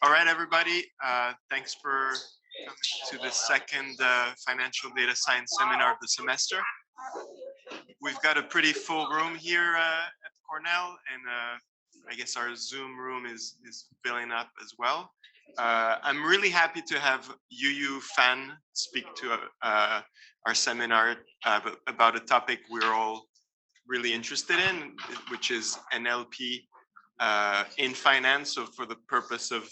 All right, everybody. Thanks for coming to the second financial data science seminar of the semester. We've got a pretty full room here at Cornell, and I guess our Zoom room is filling up as well. I'm really happy to have Yuyu Fan speak to our seminar about a topic we're all really interested in, which is NLP in finance, so for the purpose of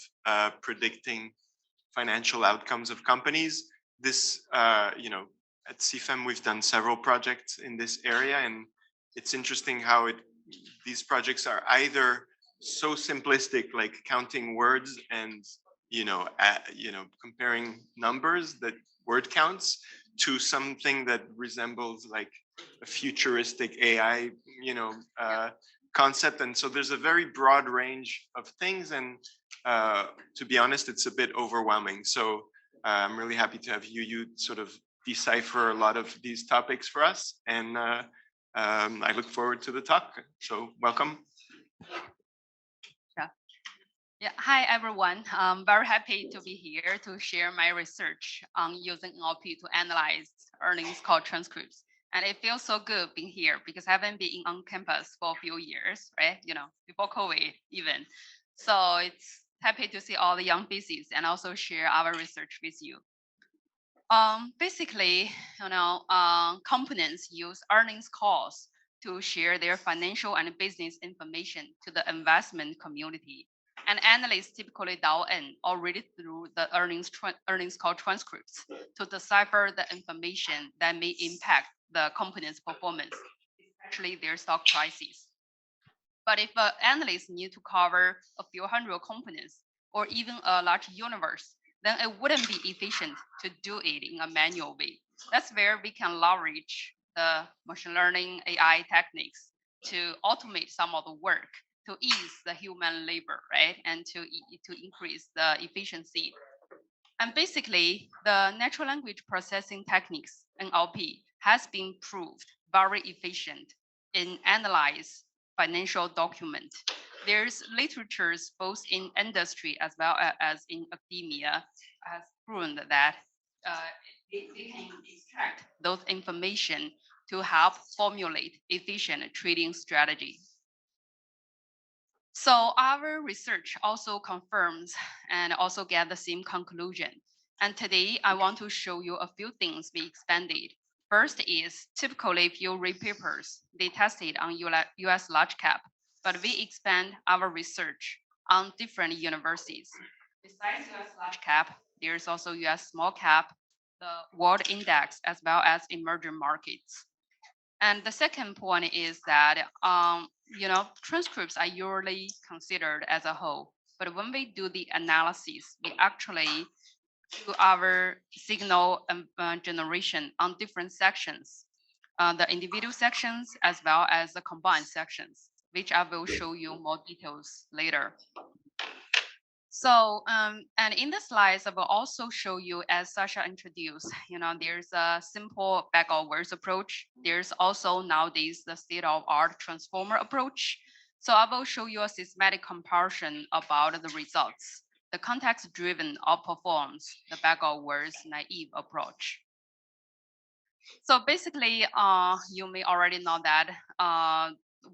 predicting financial outcomes of companies. This, at CFEM, we've done several projects in this area, and it's interesting how these projects are either so simplistic, like counting words and comparing numbers, that word counts, to something that resembles like a futuristic AI, concept. And so there's a very broad range of things, and to be honest, it's a bit overwhelming. So I'm really happy to have you sort of decipher a lot of these topics for us, and I look forward to the talk. So welcome. Yeah, hi everyone. I'm very happy to be here to share my research on using NLP to analyze earnings call transcripts. And it feels so good being here because I haven't been on campus for a few years, right? Before COVID even. So it's happy to see all the young faces and also share our research with you. Basically, companies use earnings calls to share their financial and business information to the investment community. And analysts typically dial in or read it through the earnings call transcripts to decipher the information that may impact the company's performance, especially their stock prices. But if an analyst need to cover a few hundred companies or even a large universe, then it wouldn't be efficient to do it in a manual way. That's where we can leverage the machine learning AI techniques to automate some of the work, to ease the human labor, right? And to increase the efficiency. And basically, the natural language processing techniques, NLP, has been proved very efficient in analyze financial document. There's literatures both in industry as well as in academia has proven that they can extract those information to help formulate efficient trading strategy. So our research also confirms and also get the same conclusion. And today I want to show you a few things we expanded. First is typically if you read papers, they tested on US large cap, but we expand our research on different universities. Besides US large cap, there's also US small cap, the world index, as well as emerging markets. And the second point is that, transcripts are usually considered as a whole. But when we do the analysis, we actually do our signal generation on different sections, the individual sections as well as the combined sections, which I will show you more details later. So, and in the slides, I will also show you, as Sasha introduced, there's a simple bag of words approach. There's also nowadays the state-of-art transformer approach. So I will show you a systematic comparison about the results. The context-driven outperforms the bag of words naive approach. So basically, you may already know that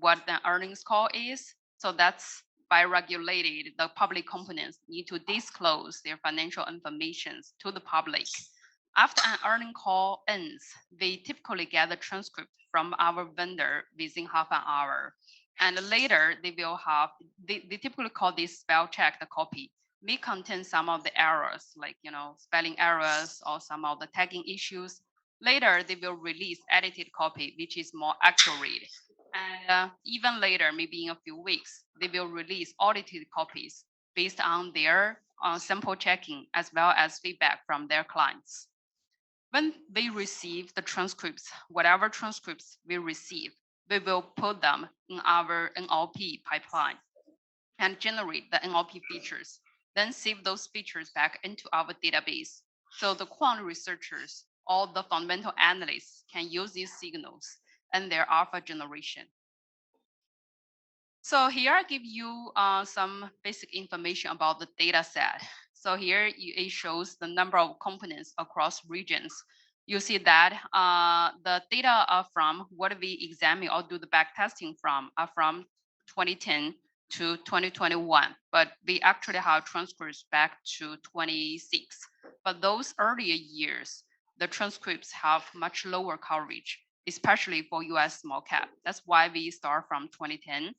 what the earnings call is. So that's by regulated, the public companies need to disclose their financial information to the public. After an earning call ends, they typically get the transcript from our vendor within half an hour. And later they will have, they typically call this spell check the copy, may contain some of the errors, like spelling errors or some of the tagging issues. Later, they will release edited copy, which is more accurate. And even later, maybe in a few weeks, they will release audited copies based on their sample checking as well as feedback from their clients. When they receive the transcripts, whatever transcripts we receive, we will put them in our NLP pipeline and generate the NLP features, then save those features back into our database. So the quant researchers or the fundamental analysts can use these signals in their alpha generation. So here I give you some basic information about the data set. So here it shows the number of components across regions. You see that the data are from what we examine or do the back testing from are from 2010 to 2021, but we actually have transcripts back to 26. But those earlier years, the transcripts have much lower coverage, especially for US small cap. That's why we start from 2010.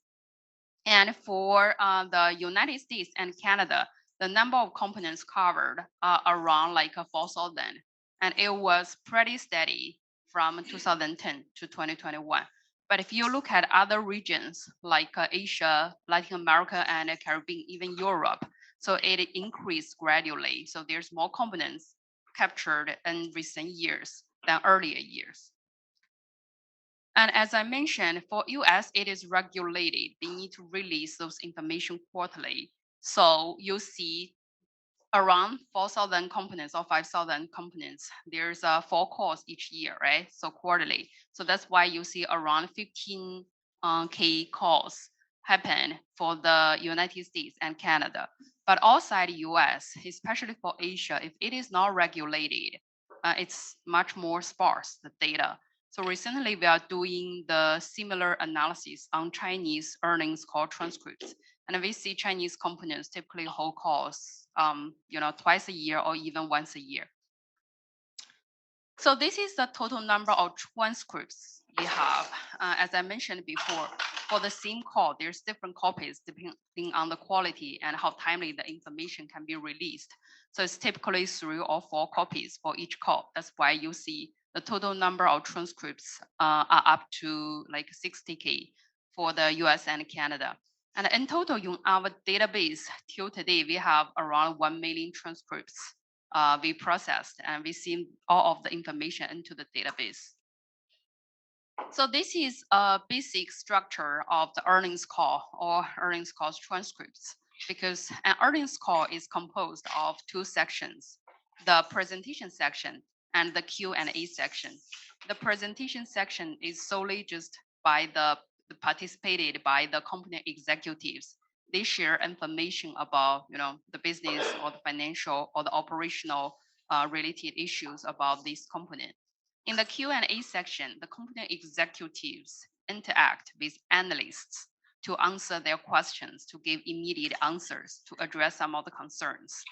And for the United States and Canada, the number of components covered are around like 4,000. And it was pretty steady from 2010 to 2021. But if you look at other regions like Asia, Latin America, and Caribbean, even Europe, so it increased gradually. So there's more components captured in recent years than earlier years. And as I mentioned, for US, it is regulated. They need to release those information quarterly. So you see around 4,000 components or 5,000 components. There's 4 calls each year, right? So quarterly. So that's why you see around 15K calls happen for the United States and Canada. But outside US, especially for Asia, if it is not regulated, it's much more sparse, the data. So recently we are doing the similar analysis on Chinese earnings call transcripts. And we see Chinese companies typically hold calls, twice a year or even once a year. So this is the total number of transcripts we have. As I mentioned before, for the same call, there's different copies depending on the quality and how timely the information can be released. So it's typically 3 or 4 copies for each call. That's why you see the total number of transcripts are up to like 60K for the US and Canada. And in total, in our database till today, we have around 1 million transcripts we processed, and we see all of the information into the database. So this is a basic structure of the earnings call or earnings call transcripts, because an earnings call is composed of 2 sections, the presentation section and the Q&A section. The presentation section is solely just by the participated by the company executives. They share information about the business or the financial or the operational related issues about this component. In the Q&A section, the company executives interact with analysts to answer their questions, to give immediate answers, to address some of the concerns.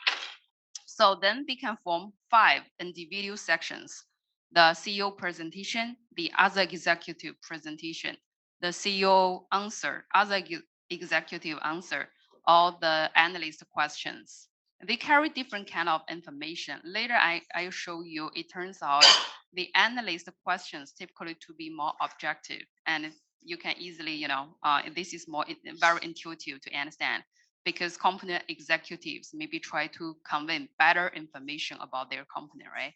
So then they can form 5 individual sections: the CEO presentation, the other executive presentation, the CEO answer, other executive answer, all the analyst questions. They carry different kind of information. Later, I'll show you, it turns out the analyst questions typically to be more objective, and you can easily, this is more very intuitive to understand, because company executives maybe try to convey better information about their company, right?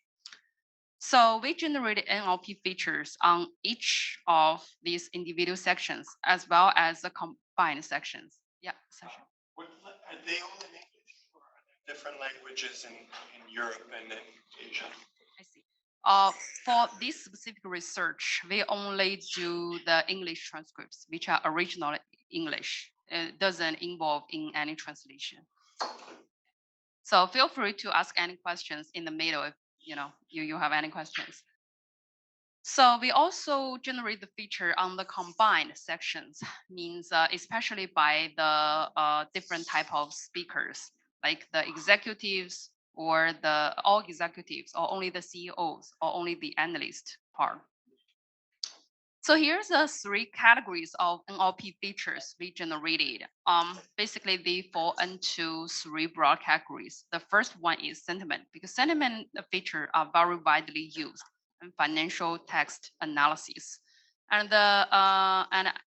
So we generated NLP features on each of these individual sections as well as the combined sections. Yeah, Sasha. Are they all in English, or are there different languages in Europe and in Asia? I see. For this specific research, we only do the English transcripts, which are original English. It doesn't involve in any translation. So feel free to ask any questions in the middle if you have any questions. So we also generate the feature on the combined sections, means especially by the different type of speakers, like the executives or the all executives, or only the CEOs, or only the analyst part. So here's the 3 categories of NLP features we generated. Basically, they fall into 3 broad categories. The first one is sentiment, because sentiment features are very widely used in financial text analysis, and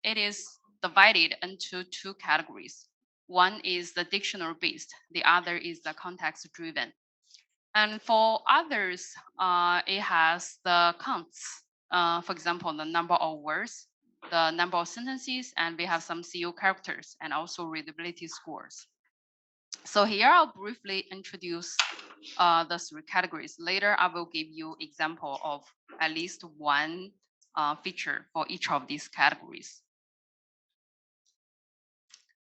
it is divided into 2 categories. One is the dictionary based, the other is the context driven. And for others, it has the counts. For example, the number of words, the number of sentences, and we have some CEO characters and also readability scores. So here I'll briefly introduce the 3 categories. Later, I will give you example of at least one feature for each of these categories.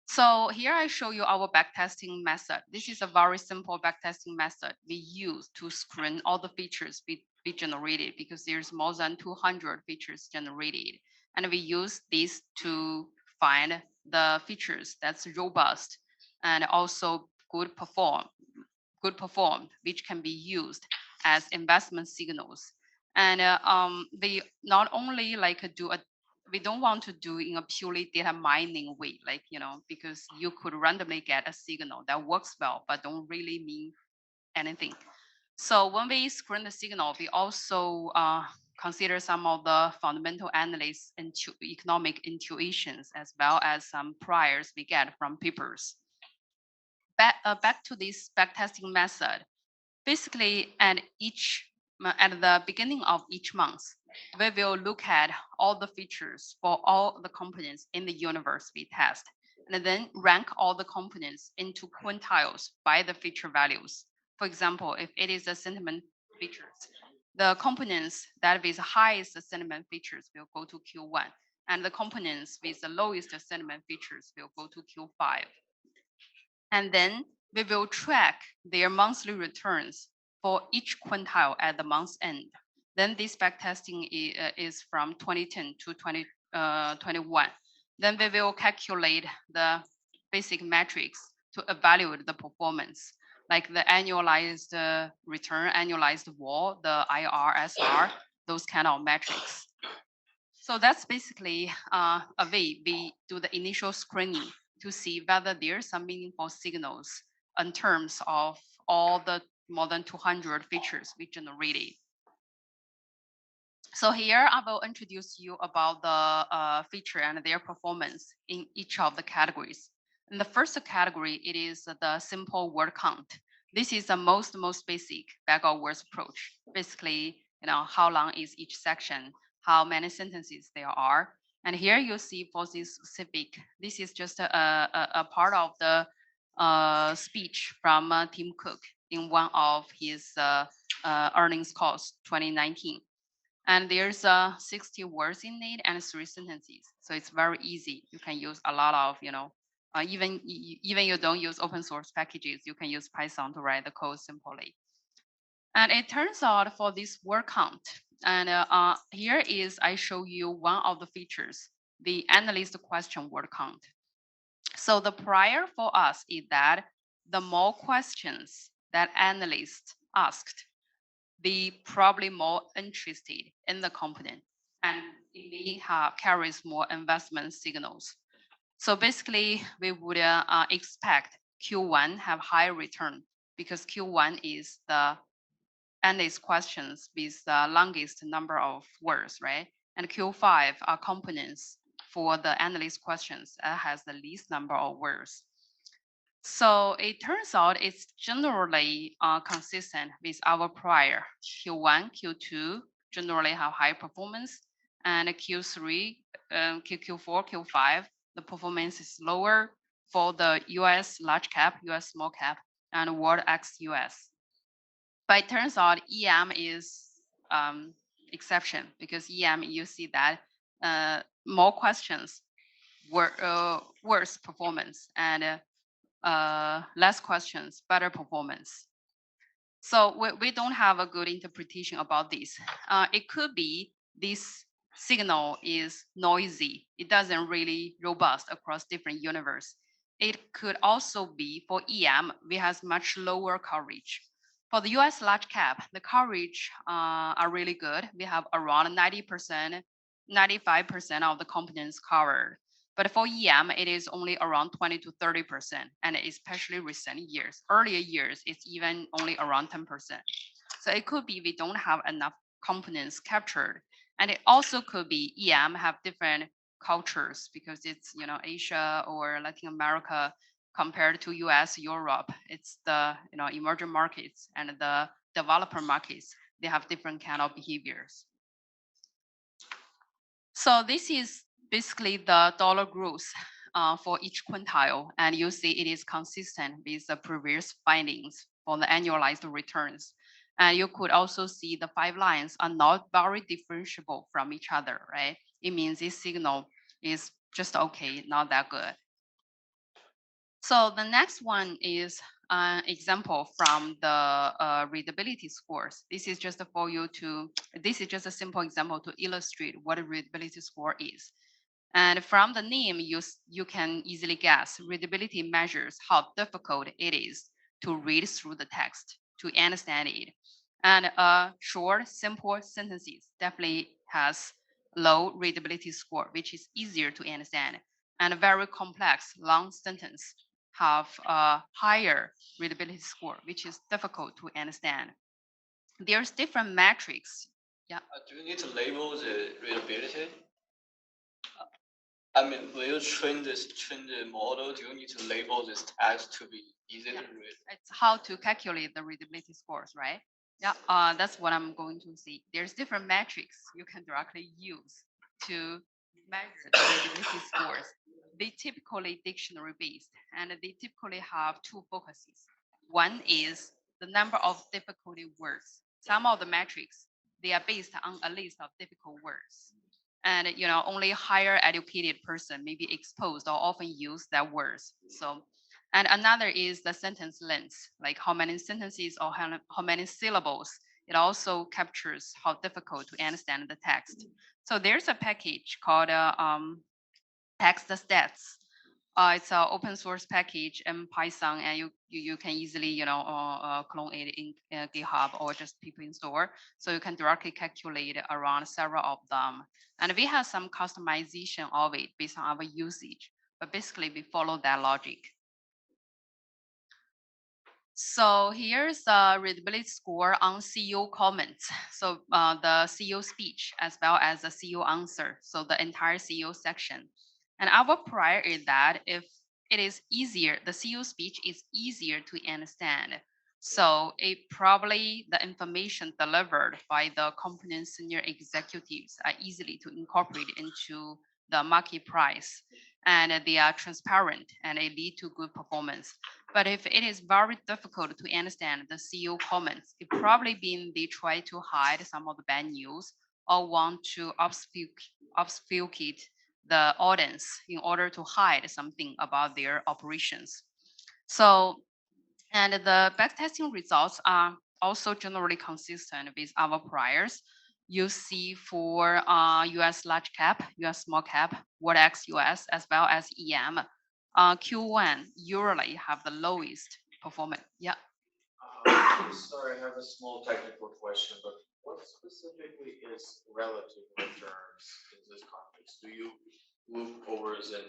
So here I show you our backtesting method. This is a very simple backtesting method we use to screen all the features we generated, because there's more than 200 features generated. And we use this to find the features that's robust and also good performed, which can be used as investment signals. And we not only we don't want to do in a purely data mining way, because you could randomly get a signal that works well, but don't really mean anything. So when we screen the signal, we also consider some of the fundamental analysis into economic intuitions, as well as some priors we get from papers. Back to this backtesting method. Basically, at the beginning of each month, we will look at all the features for all the components in the universe we test, and then rank all the components into quintiles by the feature values. For example, if it is a sentiment features, the components that with highest sentiment features will go to Q1, and the components with the lowest sentiment features will go to Q5. And then we will track their monthly returns for each quintile at the month's end. Then this backtesting is from 2010 to 2021. Then we will calculate the basic metrics to evaluate the performance, like the annualized return, annualized wall, the IRSR, those kind of metrics. So that's basically a way we do the initial screening to see whether there's some meaningful signals in terms of all the more than 200 features we generated. So here I will introduce you about the feature and their performance in each of the categories. In the first category, it is the simple word count. This is the most basic bag of words approach. Basically, how long is each section, how many sentences there are. And here you see for this specific, this is just a part of the speech from Tim Cook in one of his earnings calls 2019. And there's 60 words in it and 3 sentences. So it's very easy. You can use a lot of, even you don't use open source packages, you can use Python to write the code simply. And it turns out for this word count, and here is, I show you one of the features, the analyst question word count. So the prior for us is that the more questions that analysts asked, the probably more interested in the component, and it may carries more investment signals. So basically, we would expect Q1 have high return, because Q1 is the analyst questions with the longest number of words, right? And Q5 are components for the analyst questions that has the least number of words. So it turns out it's generally consistent with our prior. Q1, Q2 generally have high performance, and Q3, Q4, Q5, the performance is lower for the US large cap, US small cap, and World X US. But it turns out EM is exception, because EM, you see that more questions, worse performance, and less questions, better performance. So we don't have a good interpretation about this. It could be this signal is noisy. It doesn't really robust across different universe. It could also be for EM, we has much lower coverage. For the US large cap, the coverage are really good. We have around 90%, 95% of the components covered. But for EM, it is only around 20 to 30%, and especially recent years. Earlier years, it's even only around 10%. So it could be we don't have enough components captured. And it also could be EM have different cultures, because it's Asia or Latin America compared to US, Europe. It's the emerging markets and the developer markets. They have different kind of behaviors. So this is basically the dollar growth for each quintile, and you see it is consistent with the previous findings for the annualized returns. And you could also see the 5 lines are not very differentiable from each other, right? It means this signal is just okay, not that good. So the next one is an example from the readability scores. This is just for you to, this is just a simple example to illustrate what a readability score is. And from the name, you can easily guess readability measures how difficult it is to read through the text, to understand it. And short, simple sentences definitely has low readability score, which is easier to understand. And a very complex, long sentence have a higher readability score, which is difficult to understand. There's different metrics. Yeah. Do you need to label the readability? I mean, will you train the model? Do you need to label this text to be easy to read? It's how to calculate the readability scores, right? Yeah, that's what I'm going to see. There's different metrics you can directly use to measure the readability scores. They typically dictionary based, and they typically have two focuses. One is the number of difficulty words. Some of the metrics, they are based on a list of difficult words. And only higher educated person may be exposed or often use that words. So, and another is the sentence length, like how many sentences or how many syllables. It also captures how difficult to understand the text. So there's a package called text stats. It's an open source package in Python, and you can easily clone it in GitHub or just people in store. So you can directly calculate around several of them. And we have some customization of it based on our usage, but basically we follow that logic. So here's a readability score on CEO comments. So the CEO speech as well as the CEO answer. So the entire CEO section. And our prior is that if it is easier, the CEO speech is easier to understand. So it probably the information delivered by the company's senior executives are easily to incorporate into the market price, and they are transparent and they lead to good performance. But if it is very difficult to understand the CEO comments, it probably means they try to hide some of the bad news or want to obfuscate the audience in order to hide something about their operations. So, and the backtesting results are also generally consistent with our priors. You see for US large cap, US small cap, World X US, as well as EM, Q1 usually have the lowest performance. Yeah. Sorry, I have a small technical question, but what specifically is relative returns in this context? Do you look over as an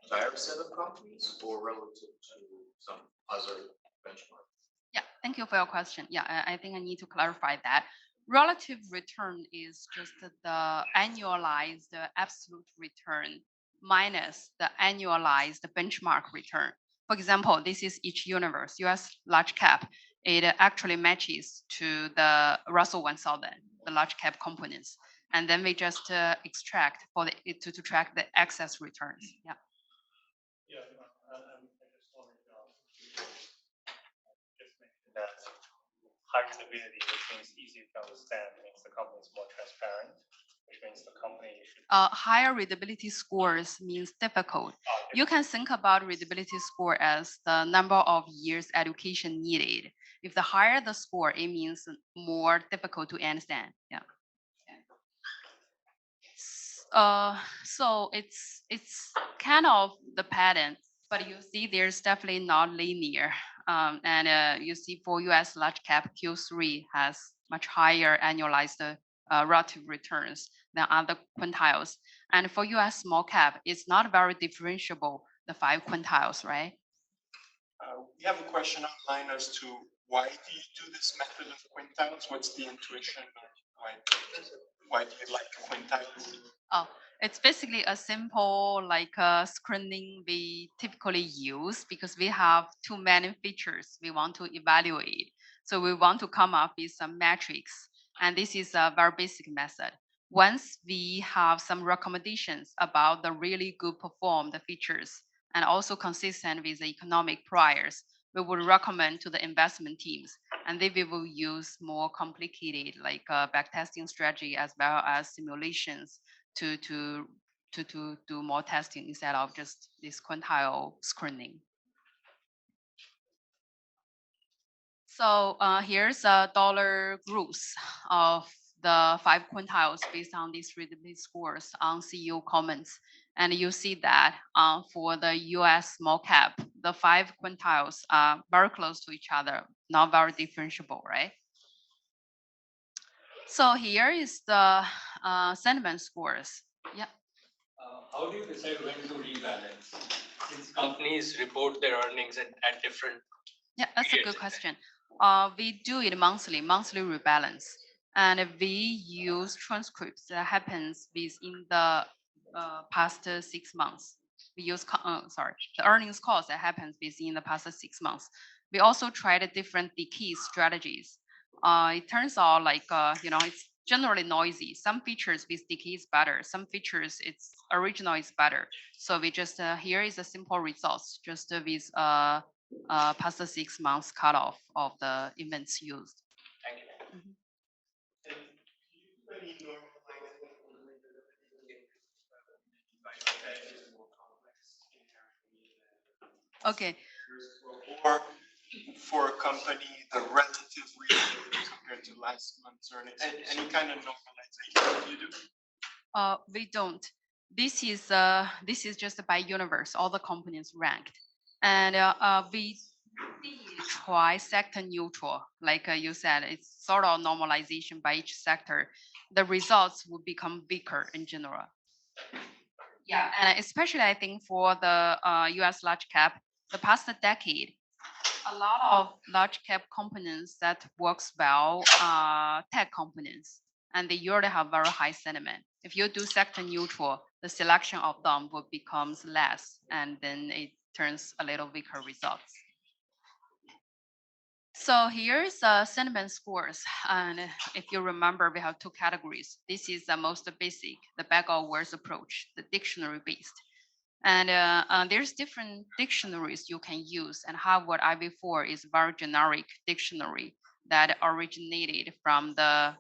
entire set of companies or relative to some other benchmark? Yeah, thank you for your question. Yeah, I think I need to clarify that. Relative return is just the annualized absolute return minus the annualized benchmark return. For example, this is each universe, US large cap. It actually matches to the Russell 1000, the large cap components. And then we just extract for to track the excess returns. Yeah. Yeah, I just wanted to just mention that high readability, which means easy to understand, means the company is more transparent, which means the company should. Higher readability scores means difficult. You can think about readability score as the number of years education needed. If the higher the score, it means more difficult to understand. Yeah. So it's kind of the pattern, but you see there's definitely not linear. And you see for US large cap, Q3 has much higher annualized relative returns than other quintiles. And for US small cap, it's not very differentiable, the 5 quintiles, right? We have a question online as to why do you do this method of quintiles? What's the intuition of why do you like quintiles? Oh, it's basically a simple screening we typically use because we have too many features we want to evaluate. So we want to come up with some metrics. And this is a very basic method. Once we have some recommendations about the really good performed features and also consistent with the economic priors, we would recommend to the investment teams, and they will use more complicated backtesting strategy as well as simulations to do more testing instead of just this quintile screening. So here's a dollar growth of the 5 quintiles based on these readability scores on CEO comments. And you see that for the US small cap, the 5 quintiles are very close to each other, not very differentiable, right? So here is the sentiment scores. Yeah. How do you decide when to rebalance? Since companies report their earnings at different. Yeah, that's a good question. We do it monthly rebalance, and we use transcripts that happens within the past 6 months. We use the earnings calls that happens within the past 6 months. We also tried different decay strategies. It turns out like it's generally noisy. Some features with decay is better. Some features its original is better. So we just here is a simple results just with past the 6 months cutoff of the events used. Thank you. Mhm. Okay. Or for a company, the relative readability compared to last month's earnings, any kind of normalization you do? We don't. This is just by universe, all the companies ranked, and we try sector neutral. Like you said, it's sort of normalization by each sector. The results will become weaker in general. Yeah, and especially I think for the U.S. large cap, the past decade, a lot of large cap components that works well are tech components, and they usually have very high sentiment. If you do sector neutral, the selection of them will becomes less, and then it turns a little weaker results. So here's sentiment scores, and if you remember, we have 2 categories. This is the most basic, the bag of words approach, the dictionary based. And there's different dictionaries you can use, and Harvard IV4 is a very generic dictionary that originated from the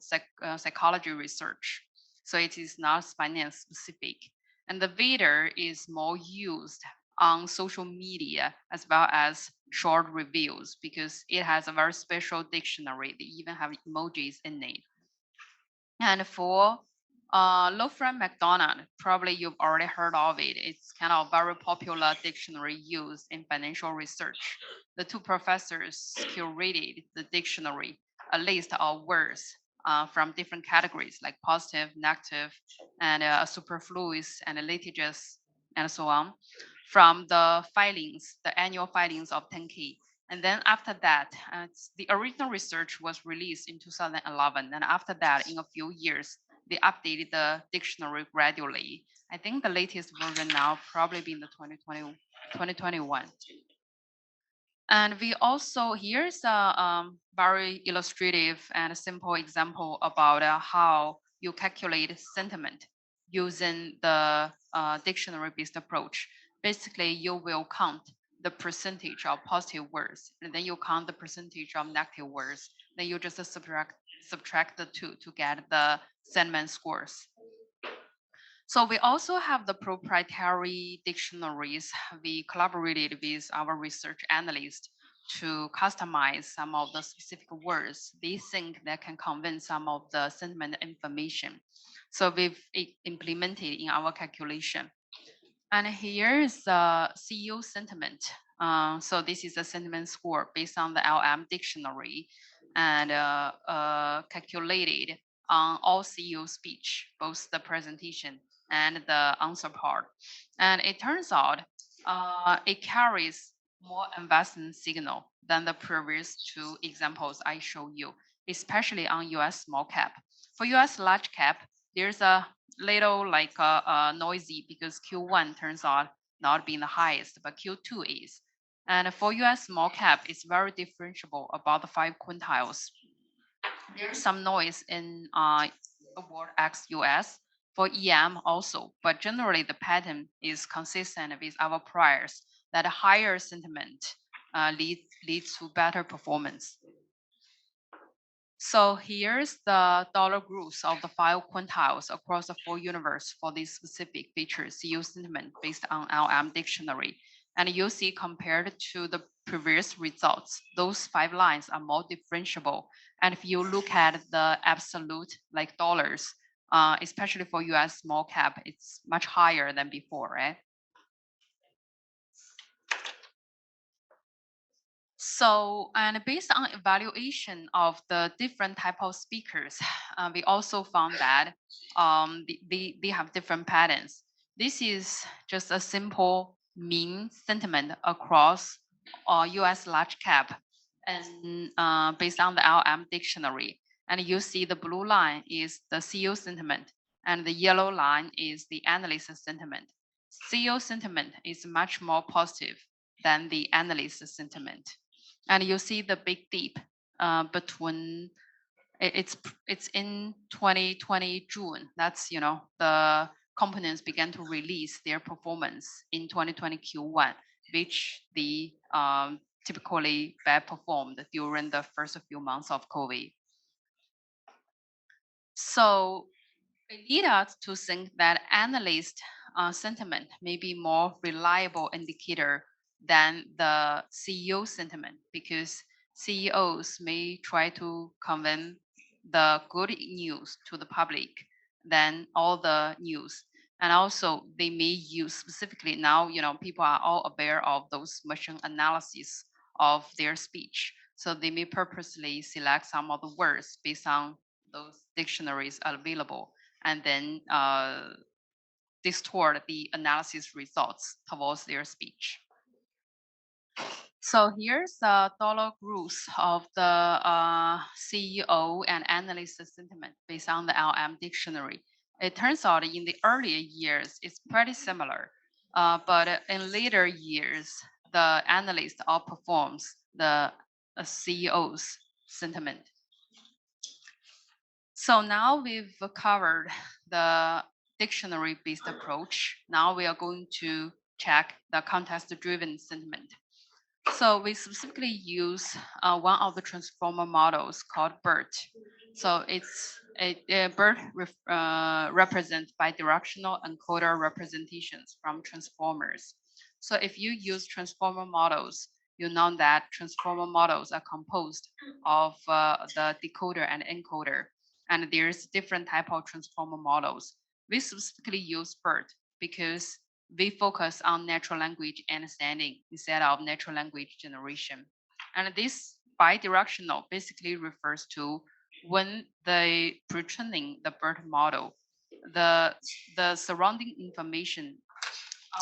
psychology research. So it is not finance specific. And the Vader is more used on social media as well as short reviews because it has a very special dictionary. They even have emojis in it. And for Lofram McDonald, probably you've already heard of it. It's kind of a very popular dictionary used in financial research. The 2 professors curated the dictionary, a list of words from different categories like positive, negative, and superfluous and litigious, and so on, from the filings, the annual filings of 10K. And then after that, the original research was released in 2011. And after that, in a few years, they updated the dictionary gradually. I think the latest version now probably be in the 2021. And we also, here's a very illustrative and simple example about how you calculate sentiment using the dictionary-based approach. Basically, you will count the percentage of positive words, and then you count the percentage of negative words. Then you just subtract the 2 to get the sentiment scores. So we also have the proprietary dictionaries. We collaborated with our research analysts to customize some of the specific words they think that can convince some of the sentiment information. So we've implemented in our calculation. And here's the CEO sentiment. So this is a sentiment score based on the LM dictionary and calculated on all CEO speech, both the presentation and the answer part. And it turns out it carries more investment signal than the previous 2 examples I show you, especially on US small cap. For US large cap, there's a little like noisy because Q1 turns out not being the highest, but Q2 is. And for US small cap, it's very differentiable about the 5 quintiles. There's some noise in award X US for EM also, but generally the pattern is consistent with our priors that a higher sentiment leads to better performance. So here's the dollar growth of the 5 quintiles across the 4 universe for these specific features, CEO sentiment based on LM dictionary. And you see compared to the previous results. Those 5 lines are more differentiable. And if you look at the absolute like dollars, especially for US small cap, it's much higher than before, right? So, and based on evaluation of the different type of speakers, we also found that they have different patterns. This is just a simple mean sentiment across US large cap and based on the LM dictionary. And you see the blue line is the CEO sentiment and the yellow line is the analyst sentiment. CEO sentiment is much more positive than the analyst sentiment. And you see the big dip between it's in 2020 June. That's the components began to release their performance in 2020 Q1, which they typically bad performed during the first few months of COVID. So it leads us to think that analyst sentiment may be more reliable indicator than the CEO sentiment because CEOs may try to convey the good news to the public than all the news. And also they may use specifically now, people are all aware of those machine analysis of their speech. So they may purposely select some of the words based on those dictionaries available and then distort the analysis results towards their speech. So here's the dollar growth of the CEO and analyst sentiment based on the LM dictionary. It turns out in the earlier years, it's pretty similar. But in later years, the analyst outperforms the CEO's sentiment. So now we've covered the dictionary-based approach. Now we are going to check the context-driven sentiment. So we specifically use one of the transformer models called BERT. So BERT represents bidirectional encoder representations from transformers. So if you use transformer models, you know that transformer models are composed of the decoder and encoder. And there's different type of transformer models. We specifically use BERT because we focus on natural language understanding instead of natural language generation. And this bidirectional basically refers to when the pre-training the BERT model, the surrounding information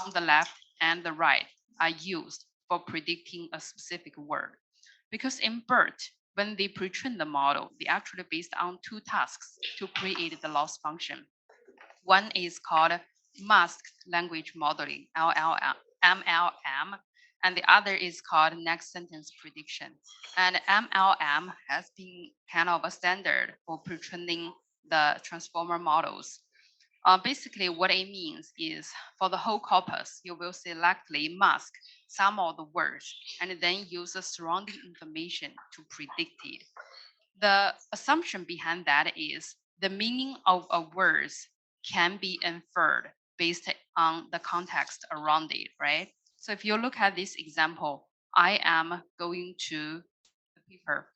on the left and the right are used for predicting a specific word. Because in BERT, when they pre-train the model, they actually based on 2 tasks to create the loss function. One is called masked language modeling, MLM, and the other is called next sentence prediction. And MLM has been kind of a standard for pre-training the transformer models. Basically, what it means is for the whole corpus, you will selectively mask some of the words and then use the surrounding information to predict it. The assumption behind that is the meaning of a word can be inferred based on the context around it, right? So if you look at this example, I am going to the paper.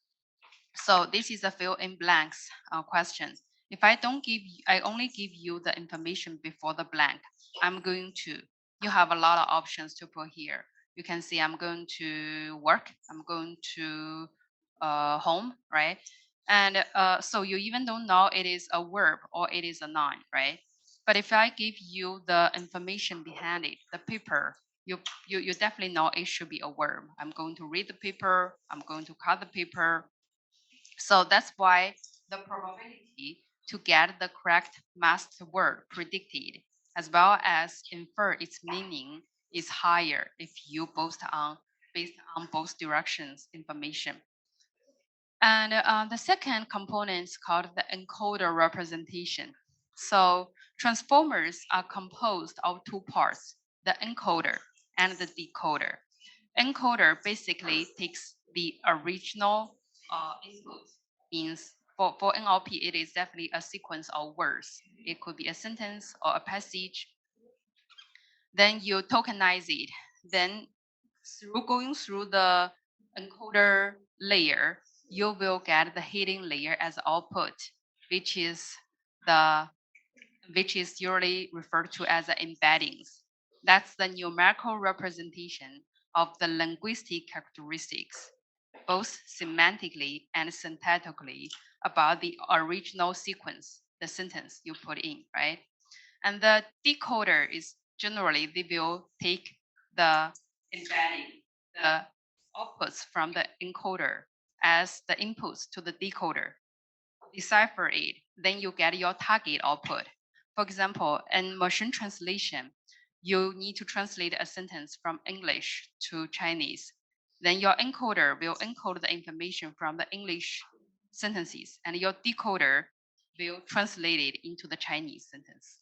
So this is a fill in blanks question. If I only give you the information before the blank, you have a lot of options to put here. You can see I'm going to work, I'm going to home, right? And so you even don't know it is a verb or it is a noun, right? But if I give you the information behind it, the paper, you definitely know it should be a verb. I'm going to read the paper, I'm going to cut the paper. So that's why the probability to get the correct masked word predicted, as well as infer its meaning, is higher if you based on both directions information. And the second component is called the encoder representation. So transformers are composed of 2 parts, the encoder and the decoder. Encoder basically takes the original input, means for NLP, it is definitely a sequence of words. It could be a sentence or a passage. Then you tokenize it. Then through going through the encoder layer, you will get the hidden layer as output, which is usually referred to as the embeddings. That's the numerical representation of the linguistic characteristics, both semantically and syntactically, about the original sequence, the sentence you put in, right? And the decoder is generally, they will take the embedding, the outputs from the encoder as the inputs to the decoder, decipher it, then you get your target output. For example, in machine translation, you need to translate a sentence from English to Chinese. Then your encoder will encode the information from the English sentences, and your decoder will translate it into the Chinese sentence.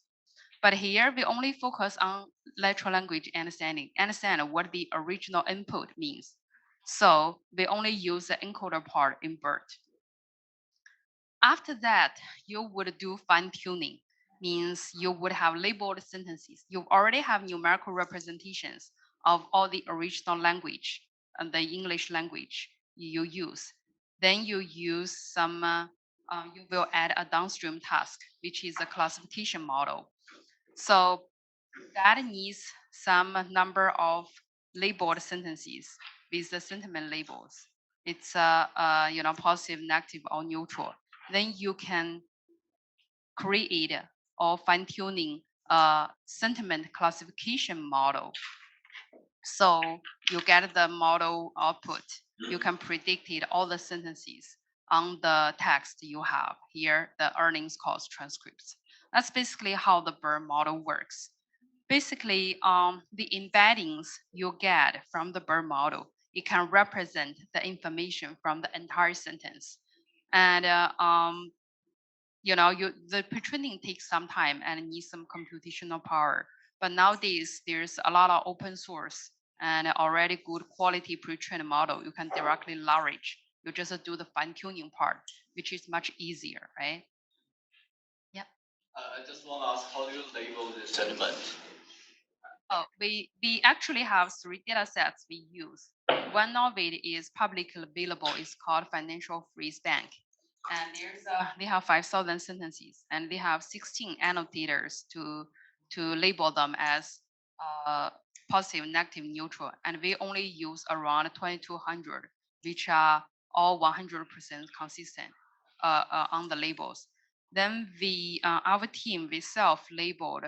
But here we only focus on natural language understand what the original input means. So we only use the encoder part in BERT. After that, you would do fine tuning, means you would have labeled sentences. You already have numerical representations of all the original language and the English language you use. Then you use some, you will add a downstream task, which is a classification model. So that needs some number of labeled sentences with the sentiment labels. It's positive, negative, or neutral. Then you can create or fine-tuning a sentiment classification model. So you get the model output. You can predict it, all the sentences on the text you have here, the earnings calls transcripts. That's basically how the BERT model works. Basically, the embeddings you get from the BERT model, it can represent the information from the entire sentence. And the pre-training takes some time and needs some computational power. But nowadays, there's a lot of open source and already good quality pre-trained model you can directly leverage. You just do the fine-tuning part, which is much easier, right? Yep. I just want to ask, how do you label the sentiment? Oh, we actually have 3 data sets we use. One of it is publicly available. It's called Financial Freeze Bank. And they have 5,000 sentences, and they have 16 annotators to label them as positive, negative, neutral. And we only use around 2,200, which are all 100% consistent on the labels. Then our team, we self-labeled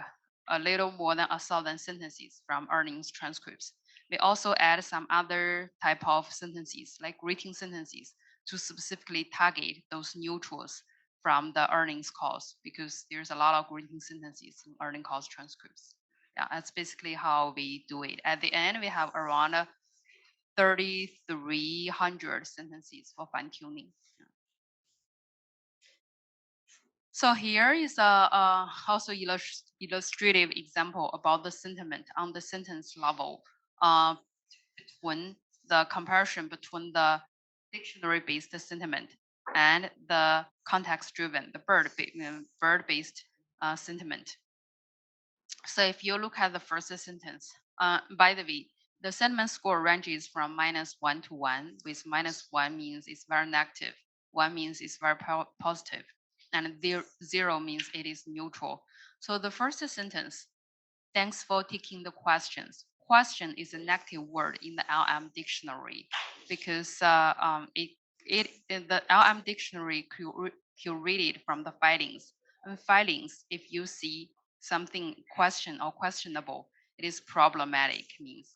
a little more than 1,000 sentences from earnings transcripts. We also add some other type of sentences, like greeting sentences, to specifically target those neutrals from the earnings calls, because there's a lot of greeting sentences in earnings calls transcripts. Yeah, that's basically how we do it. At the end, we have around 3,300 sentences for fine tuning. So here is a also illustrative example about the sentiment on the sentence level between the comparison between the dictionary-based sentiment and the context-driven, the BERT-based sentiment. So if you look at the first sentence, by the way, the sentiment score ranges from -1 to 1, with -1 means it's very negative, 1 means it's very positive, and 0 means it is neutral. So the first sentence, thanks for taking the questions. Question is a negative word in the LM dictionary because the LM dictionary curated from the filings. And filings, if you see something question or questionable, it is problematic means.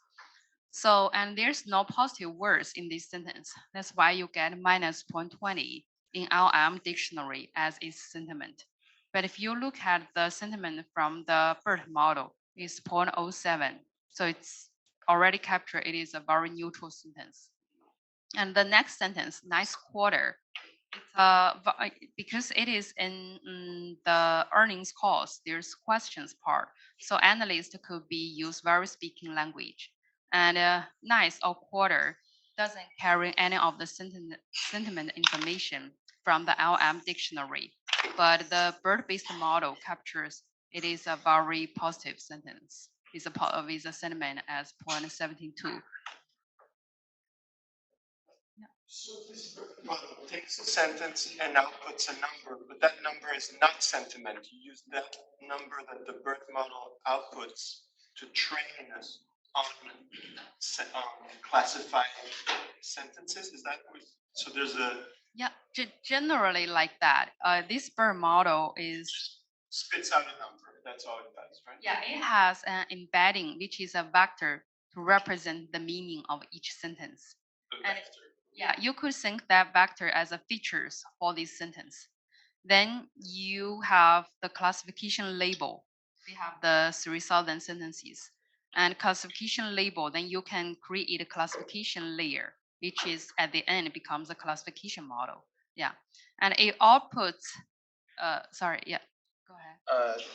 So, and there's no positive words in this sentence. That's why you get -0.20 in LM dictionary as its sentiment. But if you look at the sentiment from the BERT model, it's 0.07. So it's already captured. It is a very neutral sentence. And the next sentence, nice quarter, because it is in the earnings calls, there's questions part. So analyst could be use very speaking language. And nice or quarter doesn't carry any of the sentiment information from the LM dictionary, but the BERT-based model captures it is a very positive sentence. It's with a sentiment as 0.72. So this model takes a sentence and outputs a number, but that number is not sentiment. You use that number that the BERT model outputs to train us on, classified sentences. Is that what? So there's a Yeah, generally like that. This BERT model is, spits out a number. That's all it does, right? yeah, it has an embedding, which is a vector to represent the meaning of each sentence. A And vector. yeah, you could think that vector as a features for this sentence. Then you have the classification label. We have the 3,000 sentences. And classification label, then you can create a classification layer, which is at the end becomes a classification model. Yeah. And it outputs, sorry, yeah, go ahead.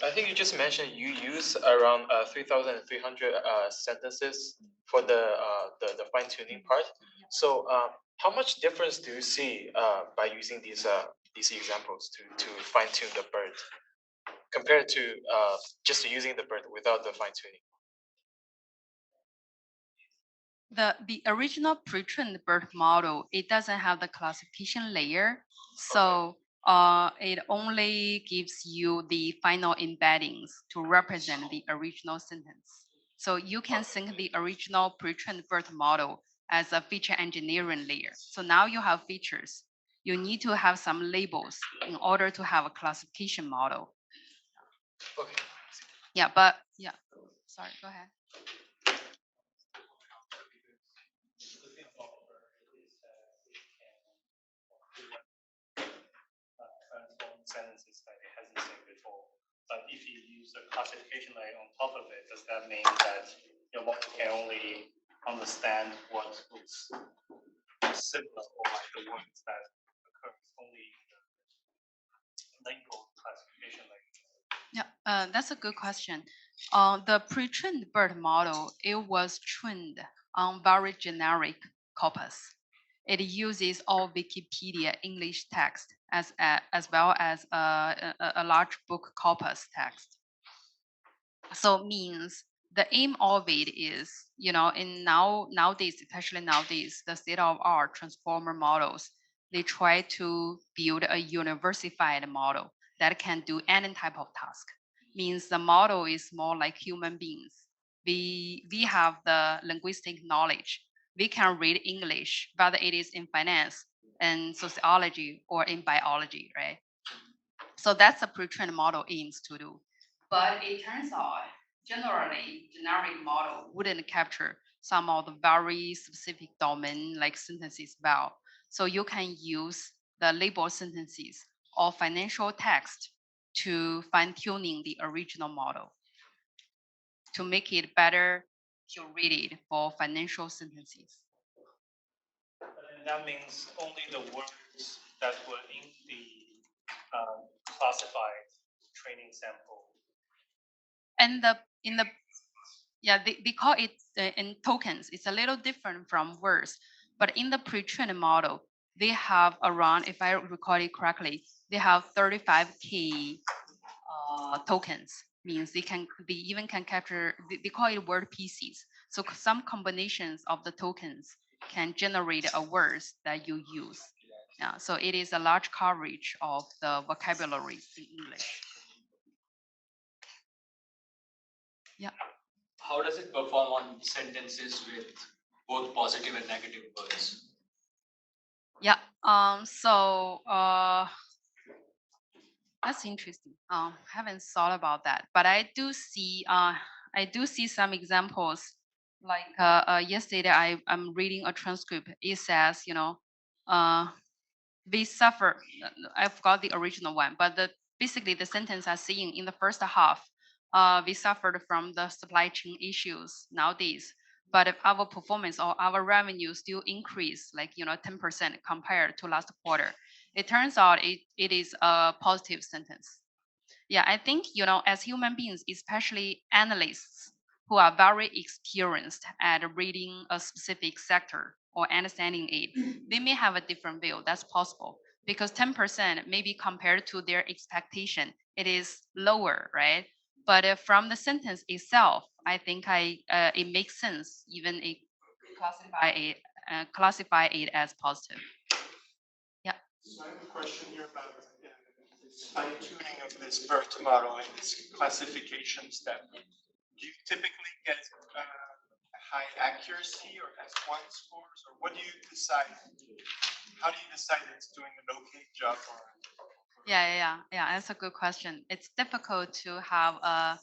I think you just mentioned you use around 3,300 sentences for the fine tuning part. So how much difference do you see by using these examples to fine tune the BERT compared to just using the BERT without the fine tuning? The original pre-trained BERT model, it doesn't have the classification layer. So it only gives you the final embeddings to represent the original sentence. So you can think the original pre-trained BERT model as a feature engineering layer. So now you have features. You need to have some labels in order to have a classification model. Okay. Yeah, but yeah, sorry, go ahead. The thing about BERT is that it can transform sentences that it hasn't seen before. But if you use a classification layer on top of it, does that mean that your model can only understand what looks similar or like the words that occurs only in the label classification layer? Yeah, that's a good question. The pre-trained BERT model, it was trained on very generic corpus. It uses all Wikipedia English text as well as a large book corpus text. So means the aim of it is, in nowadays, especially nowadays, the state-of-art transformer models, they try to build a universified model that can do any type of task. Means the model is more like human beings. We have the linguistic knowledge. We can read English, whether it is in finance and sociology or in biology, right? So that's a pre-trained model aims to do. But it turns out, generally, generic model wouldn't capture some of the very specific domain like sentences well. So you can use the label sentences or financial text to fine-tuning the original model to make it better curated for financial sentences. And that means only the words that were in the classified training sample. And they call it in tokens. It's a little different from words, but in the pre-trained model, they have around, if I recall it correctly, they have 35K tokens. Means they even can capture. They call it word pieces. So some combinations of the tokens can generate a words that you use. Yeah, so it is a large coverage of the vocabulary in English. Yeah. How does it perform on sentences with both positive and negative words? Yeah. So that's interesting. Haven't thought about that, but I do see some examples. Like yesterday, I'm reading a transcript. It says, we suffer. I forgot the original one, but basically the sentence I'm seeing in the first half, we suffered from the supply chain issues nowadays. But if our performance or our revenue still increase, like 10% compared to last quarter, it turns out it is a positive sentence. Yeah, I think, as human beings, especially analysts who are very experienced at reading a specific sector or understanding it, they may have a different view. That's possible because 10% maybe compared to their expectation, it is lower, right? But from the sentence itself, I think it makes sense, even it classify it classify it as positive. So I have a question here about this fine tuning of this BERT model and this classification step. Do you typically get high accuracy or S1 scores, or what do you decide? How do you decide it's doing an okay job? Yeah. That's a good question. It's difficult to have a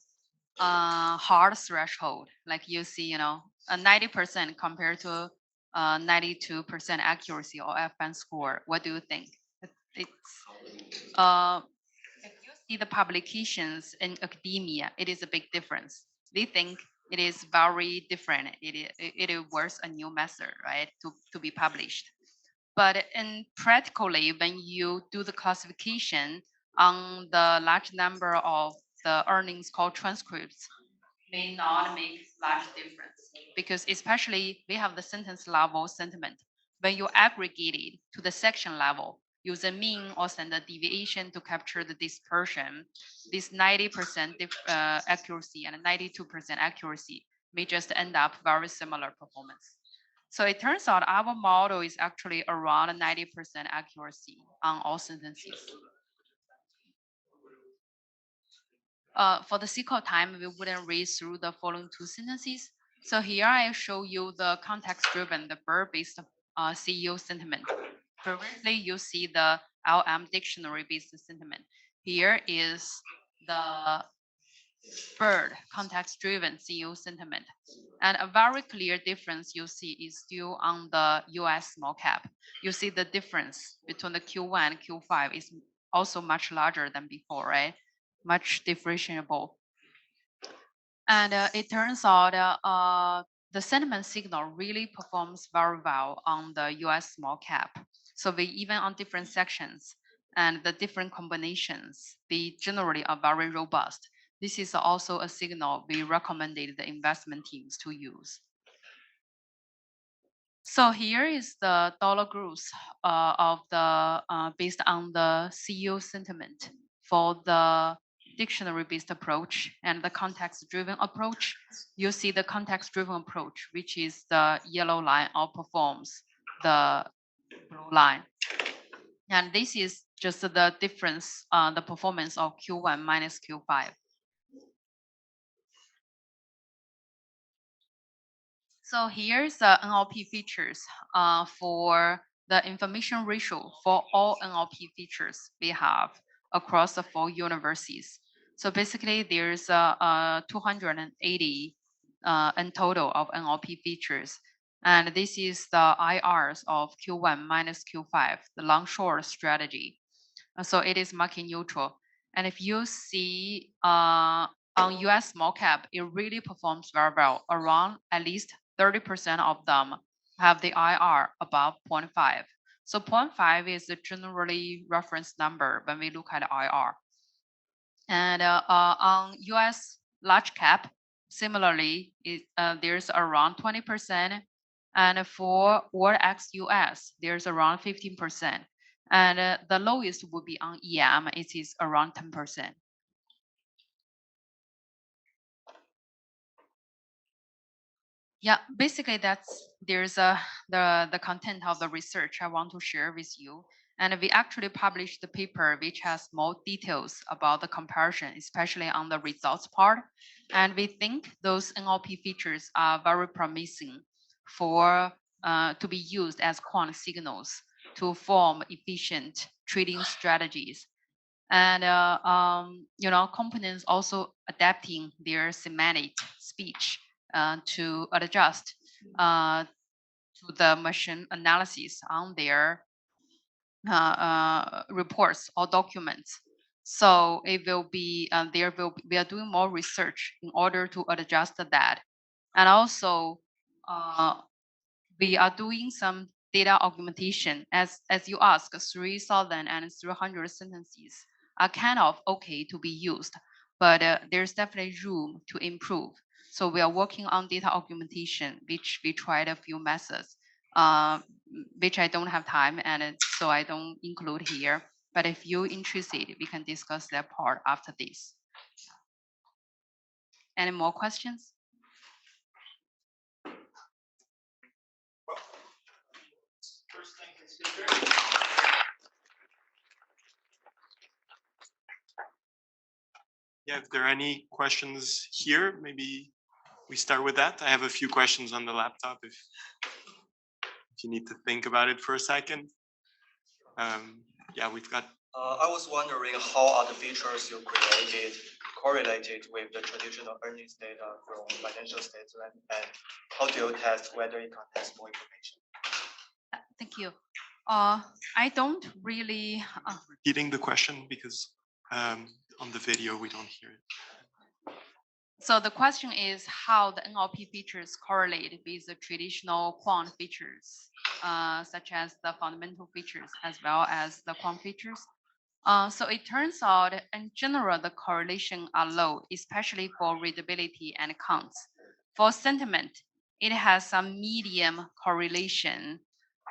hard threshold, like you see, a 90% compared to 92% accuracy or FN score. What do you think? It's if you see the publications in academia, it is a big difference. They think it is very different. It was a new method, right, to be published. But in practically, when you do the classification on the large number of the earnings call transcripts, may not make large difference, because especially we have the sentence level sentiment. When you aggregate it to the section level, use a mean or standard deviation to capture the dispersion, this 90% accuracy and 92% accuracy may just end up very similar performance. So it turns out our model is actually around 90% accuracy on all sentences. For the SQL time, we wouldn't read through the following two sentences. So here I show you the context-driven, the BERT-based CEO sentiment. Previously, you see the LM dictionary-based sentiment. Here is the BERT context-driven CEO sentiment. And a very clear difference you see is still on the US small cap. You see the difference between the Q1 and Q5 is also much larger than before, right? Much differentiable. And it turns out the sentiment signal really performs very well on the US small cap. So we even on different sections and the different combinations, they generally are very robust. This is also a signal we recommended the investment teams to use. So here is the dollar growth of the based on the CEO sentiment for the dictionary-based approach and the context-driven approach. You see the context-driven approach, which is the yellow line, outperforms the blue line. And this is just the difference, the performance of Q1 minus Q5. So here's the NLP features for the information ratio for all NLP features we have across the 4 universities. So basically there's 280 in total of NLP features. And this is the IRs of Q1 minus Q5, the long short strategy. So it is market neutral. And if you see on US small cap, it really performs very well. Around at least 30% of them have the IR above 0.5. So 0.5 is a generally reference number when we look at IR. And on US large cap, similarly, there's around 20%. And for World X US, there's around 15%. And the lowest would be on EM, it is around 10%. Yeah, basically there's the content of the research I want to share with you. And we actually published the paper which has more details about the comparison, especially on the results part. And we think those NLP features are very promising for to be used as quant signals to form efficient trading strategies. And companies also adapting their semantic speech to adjust to the machine analysis on their reports or documents. So it will be we are doing more research in order to adjust that. And also we are doing some data augmentation. As you ask, 3,000 and 300 sentences are kind of okay to be used, but there's definitely room to improve. So we are working on data augmentation, which we tried a few methods, which I don't have time, and so I don't include here. But if you're interested, we can discuss that part after this. Any more questions? Yeah, if there are any questions here, maybe we start with that. I have a few questions on the laptop if you need to think about it for a second. Yeah, we've got. I was wondering how are the features you created correlated with the traditional earnings data from financial statement, and how do you test whether it contains more information? Thank you. I don't really. Repeating the question because on the video we don't hear it. So the question is how the NLP features correlate with the traditional quant features, such as the fundamental features as well as the quant features. So it turns out, in general, the correlation are low, especially for readability and counts. For sentiment, it has some medium correlation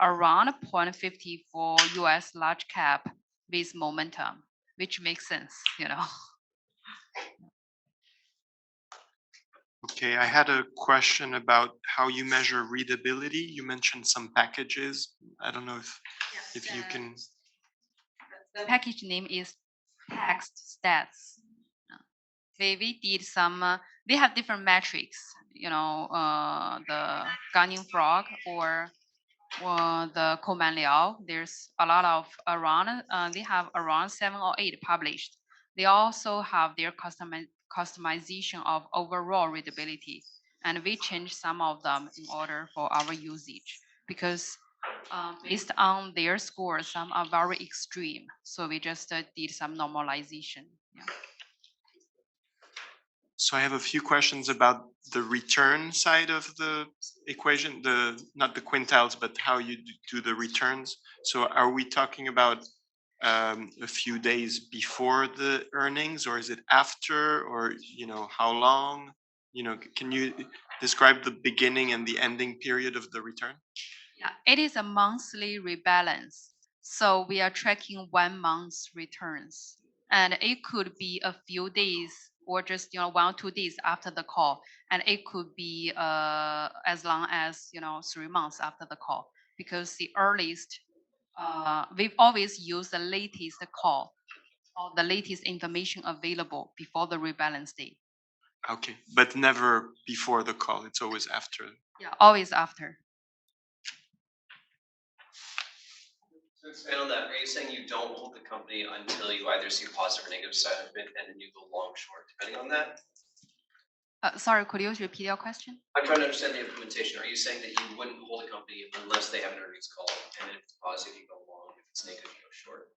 around 0.50 for US large cap with momentum, which makes sense, you know. Okay, I had a question about how you measure readability. You mentioned some packages. I don't know if you can. The package name is text stats. We did some, they have different metrics, you know, the Gunning Frog or the Koman Liao. There's a lot of around, they have around 7 or 8 published. They also have their customization of overall readability. And we changed some of them in order for our usage because based on their scores, some are very extreme. So we just did some normalization. Yeah. So I have a few questions about the return side of the equation, not the quintiles, but how you do the returns. So are we talking about a few days before the earnings, or is it after, or how long? Can you describe the beginning and the ending period of the return? Yeah, it is a monthly rebalance. So we are tracking 1 month's returns, and it could be a few days or just 1 or 2 days after the call, and it could be as long as 3 months after the call, because the earliest we've always used the latest call or the latest information available before the rebalance date. Okay, but never before the call. It's always after. Yeah, always after. To expand on that, are you saying you don't hold the company until you either see positive or negative side of it, and then you go long short, depending on that? Sorry, could you repeat your question? I'm trying to understand the implementation. Are you saying that you wouldn't hold a company unless they have an earnings call, and if it's positive, you go long, if it's negative, you go short?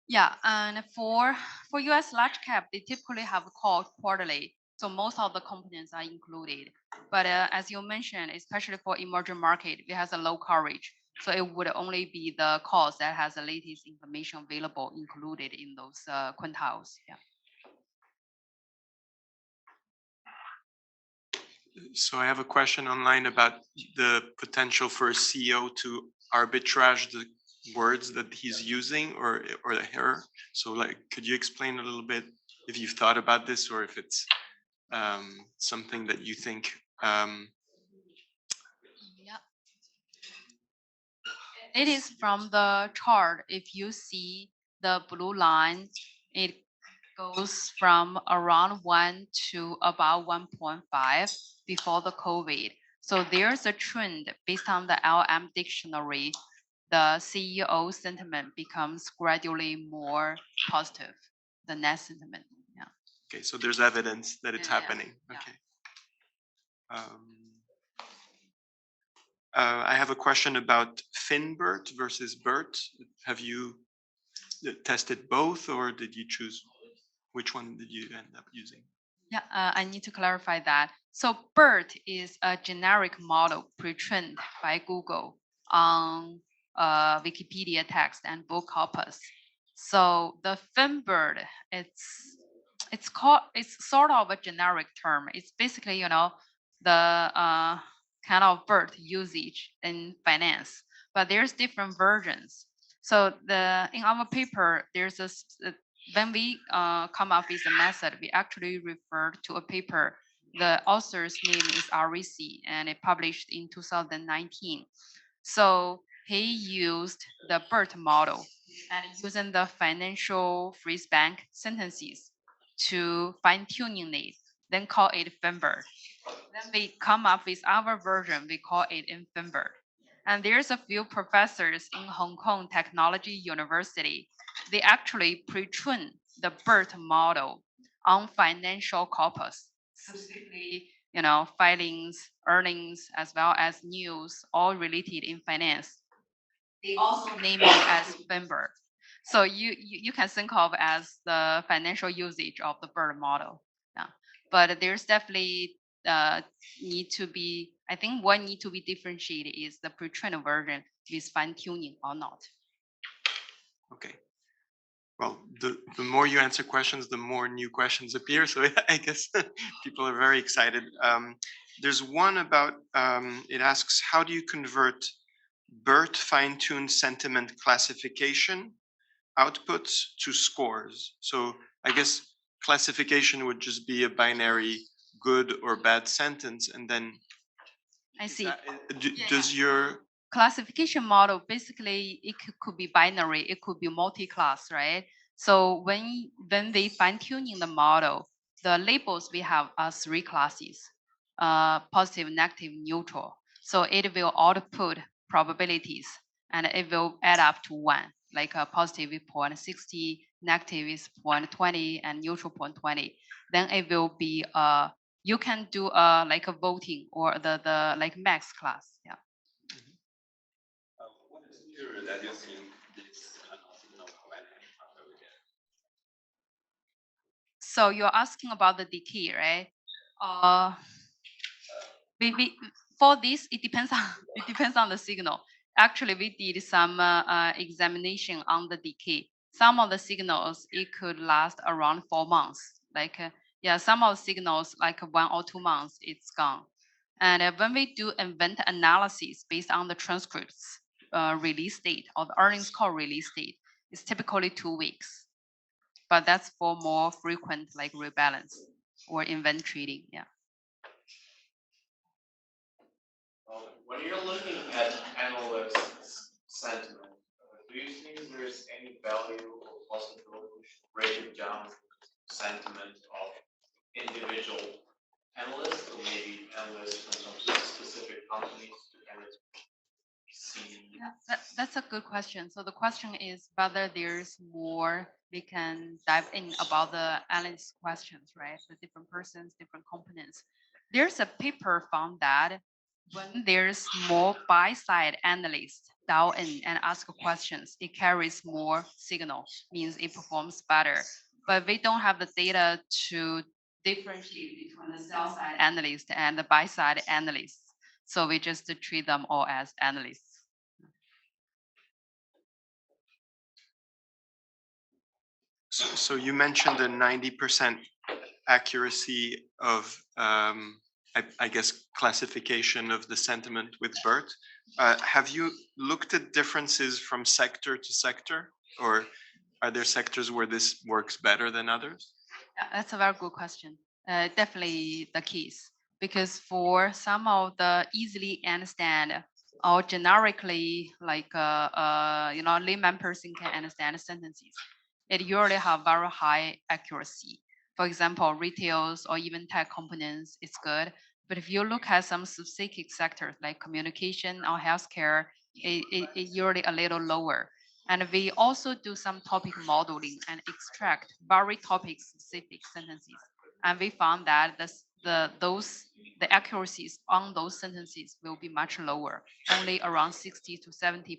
Yeah, and for US large cap, they typically have a call quarterly, so most of the components are included. But as you mentioned, especially for emerging market, it has a low coverage, so it would only be the calls that has the latest information available included in those quintiles. Yeah. So I have a question online about the potential for a CEO to arbitrage the words that he's using or her. So could you explain a little bit if you've thought about this, or if it's something that you think it is from the chart. If you see the blue line, it goes from around 1 to about 1.5 before the COVID. So there's a trend based on the LM dictionary. The CEO sentiment becomes gradually more positive, the net sentiment. Yeah. Okay, so there's evidence that it's happening. Yeah. Okay. I have a question about FinBERT versus BERT. Have you tested both, or did you choose? Which one did you end up using? Yeah, I need to clarify that. So BERT is a generic model pre-trained by Google on Wikipedia text and book corpus. So the FinBERT, it's sort of a generic term. It's basically, the kind of BERT usage in finance, but there's different versions. So in our paper, there's when we come up with a method, we actually refer to a paper. The author's name is REC, and it published in 2019. So he used the BERT model and using the financial freeze bank sentences to fine tuning it, then call it FEMBERT. Then we come up with our version, we call it FEMBERT. And there's a few professors in Hong Kong Technology University. They actually pre-train the BERT model on financial corpus, specifically, filings, earnings, as well as news, all related in finance. They also name it as FEMBERT. So you can think of as the financial usage of the BERT model. Yeah. But there's definitely need to be, I think what need to be differentiated is the pre-trained version with fine-tuning or not. Okay. Well, the more you answer questions, the more new questions appear. So I guess people are very excited. There's one about, it asks, how do you convert BERT fine-tuned sentiment classification outputs to scores? So I guess classification would just be a binary good or bad sentence. And then I see. does your classification model, basically it could be binary, it could be multi-class, right? So when they fine-tuning the model, the labels we have are 3 classes, positive, negative, neutral. So it will output probabilities and it will add up to 1, like a positive is 0.60, negative is 0.20, and neutral 0.20. Then it will be you can do like a voting or the like max class. Yeah. What is your that you think this signal will get? So you're asking about the decay, right? We for this it depends on the signal. Actually, we did some examination on the decay. Some of the signals it could last around 4 months. Like some of the signals like 1 or 2 months it's gone. And when we do event analysis based on the transcripts release date or the earnings call release date, it's typically 2 weeks. But that's for more frequent like rebalance or event trading. Yeah. When you're looking at analysts' sentiment, do you think there's any value or possibility to break it down sentiment of individual analysts or maybe analysts from some specific companies to kind of see? Yeah, that's a good question. So the question is whether there's more we can dive in about the analyst questions, right? The different persons, different components. There's a paper found that when there's more buy-side analysts dial in and ask questions, it carries more signal, means it performs better. But we don't have the data to differentiate between the sell-side analyst and the buy-side analysts. So we just treat them all as analysts. So you mentioned the 90% accuracy of, I guess, classification of the sentiment with BERT. Have you looked at differences from sector to sector, or are there sectors where this works better than others? Yeah, that's a very good question. Definitely the case, because for some of the easily understand or generically like layman person can understand sentences, it usually have very high accuracy. For example, retails or even tech components, it's good. But if you look at some specific sectors like communication or healthcare, it usually a little lower. And we also do some topic modeling and extract very topic specific sentences. And we found that the accuracies on those sentences will be much lower, only around 60 to 70%.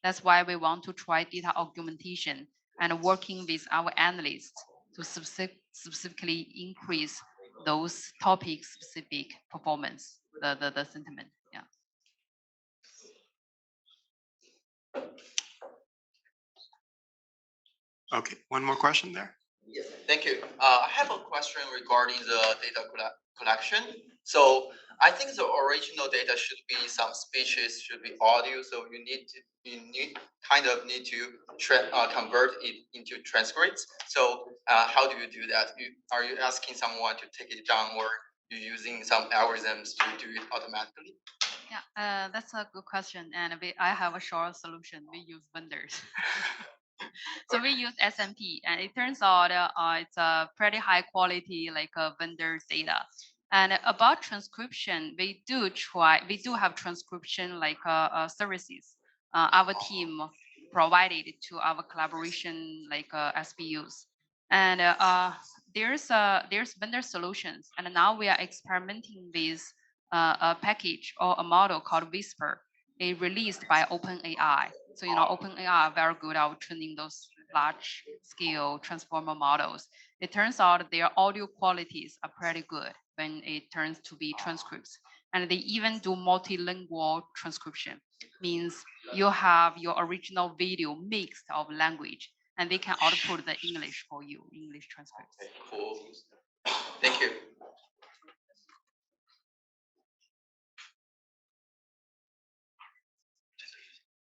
That's why we want to try data augmentation and working with our analysts to specifically increase those topic specific performance, the sentiment. Yeah. Okay, one more question there. Yes, thank you. I have a question regarding the data collection. So I think the original data should be some speeches, should be audio. So you need to convert it into transcripts. So how do you do that? Are you asking someone to take it down, or you using some algorithms to do it automatically? Yeah, that's a good question, and I have a short solution. We use vendors. So we use SMP, and it turns out it's a pretty high quality vendor data. And about transcription, we do have transcription services. Our team provided to our collaboration SBUs, and there's vendor solutions, and now we are experimenting with a package or a model called Whisper, released by OpenAI. So OpenAI are very good at training those large scale transformer models. It turns out their audio qualities are pretty good when it turns to be transcripts. And they even do multilingual transcription, means you have your original video mixed of language, and they can output the English for you, English transcripts. Okay, cool. Thank you.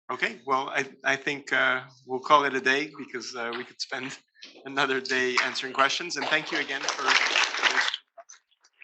Okay, well, I think we'll call it a day because we could spend another day answering questions. And thank you again for